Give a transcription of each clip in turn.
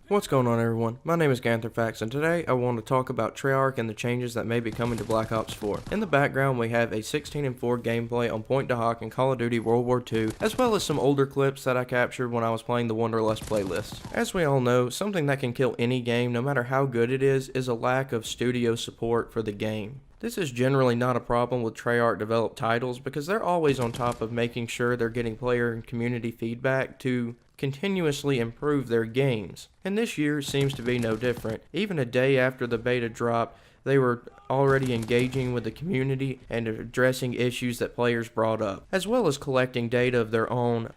What's going on, everyone? My name is Gantherfax, and today I want to talk about Treyarch and the changes that may be coming to Black Ops 4. In the background, we have a 16-4 gameplay on Point de Hoc in Call of Duty World War II, as well as some older clips that I captured when I was playing the Wanderlust playlist. As we all know, something that can kill any game, no matter how good it is a lack of studio support for the game. This is generally not a problem with Treyarch developed titles because they're always on top of making sure they're getting player and community feedback to continuously improve their games. And this year seems to be no different. Even a day after the beta drop, they were already engaging with the community and addressing issues that players brought up, as well as collecting data of their own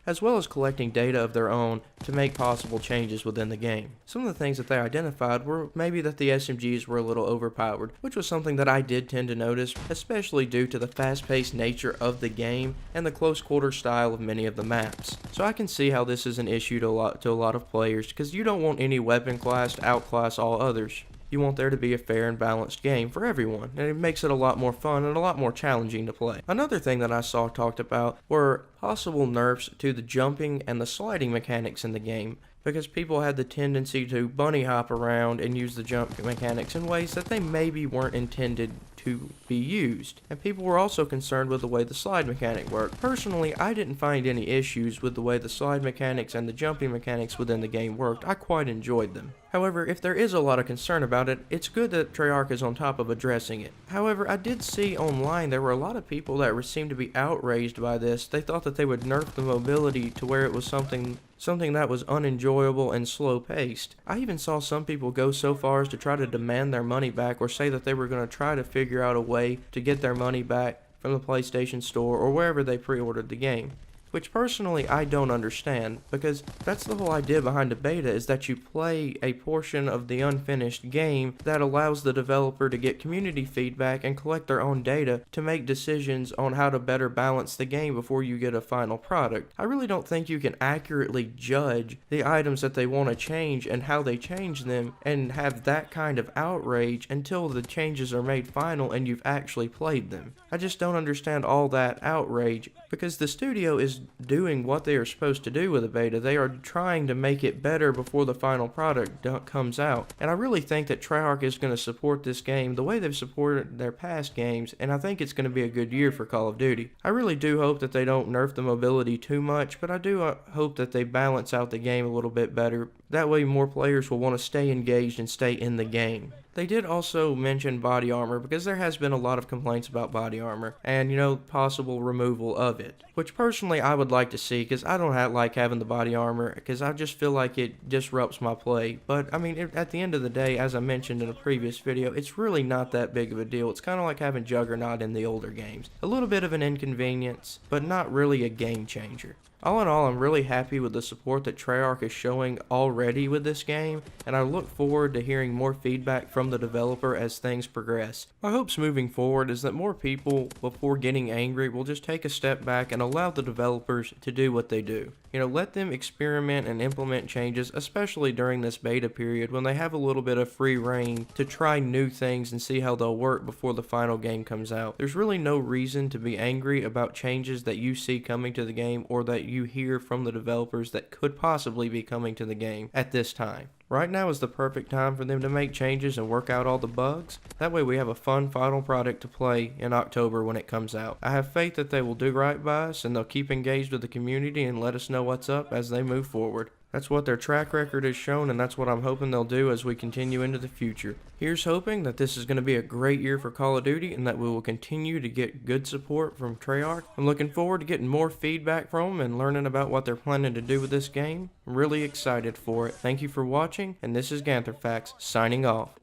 to make possible changes within the game. Some of the things that they identified were maybe that the SMGs were a little overpowered, which was something that I did tend to notice, especially due to the fast-paced nature of the game and the close quarter style of many of the maps. So I can see how this is an issue to a lot of players, because you don't want any weapon class to outclass all others. You want there to be a fair and balanced game for everyone, and it makes it a lot more fun and a lot more challenging to play. Another thing that I saw talked about were possible nerfs to the jumping and the sliding mechanics in the game, because people had the tendency to bunny hop around and use the jump mechanics in ways that they maybe weren't intended to be used. And people were also concerned with the way the slide mechanic worked. Personally, I didn't find any issues with the way the slide mechanics and the jumping mechanics within the game worked. I quite enjoyed them. However, if there is a lot of concern about it, it's good that Treyarch is on top of addressing it. However, I did see online there were a lot of people that seemed to be outraged by this. They thought that they would nerf the mobility to where it was something that was unenjoyable and slow-paced. I even saw some people go so far as to try to demand their money back, or say that they were going to try to figure out a way to get their money back from the PlayStation Store or wherever they pre-ordered the game. Which personally I don't understand, because that's the whole idea behind a beta, is that you play a portion of the unfinished game that allows the developer to get community feedback and collect their own data to make decisions on how to better balance the game before you get a final product. I really don't think you can accurately judge the items that they want to change and how they change them and have that kind of outrage until the changes are made final and you've actually played them. I just don't understand all that outrage, because the studio is doing what they are supposed to do with a beta. They are trying to make it better before the final product comes out. And I really think that Treyarch is going to support this game the way they've supported their past games, and I think it's going to be a good year for Call of Duty. I really do hope that they don't nerf the mobility too much, but I do hope that they balance out the game a little bit better. That way more players will want to stay engaged and stay in the game. They did also mention body armor, because there has been a lot of complaints about body armor and, possible removal of it. Which personally I would like to see, because I don't like having the body armor, because I just feel like it disrupts my play. But, I mean, at the end of the day, as I mentioned in a previous video, it's really not that big of a deal. It's kind of like having Juggernaut in the older games. A little bit of an inconvenience, but not really a game changer. All in all, I'm really happy with the support that Treyarch is showing already with this game, and I look forward to hearing more feedback from the developer as things progress. My hopes moving forward is that more people, before getting angry, will just take a step back and allow the developers to do what they do. Let them experiment and implement changes, especially during this beta period when they have a little bit of free reign to try new things and see how they'll work before the final game comes out. There's really no reason to be angry about changes that you see coming to the game or that you hear from the developers that could possibly be coming to the game at this time. Right now is the perfect time for them to make changes and work out all the bugs. That way we have a fun final product to play in October when it comes out. I have faith that they will do right by us, and they'll keep engaged with the community and let us know what's up as they move forward. That's what their track record has shown, and that's what I'm hoping they'll do as we continue into the future. Here's hoping that this is going to be a great year for Call of Duty and that we will continue to get good support from Treyarch. I'm looking forward to getting more feedback from them and learning about what they're planning to do with this game. I'm really excited for it. Thank you for watching, and this is Gantherfax signing off.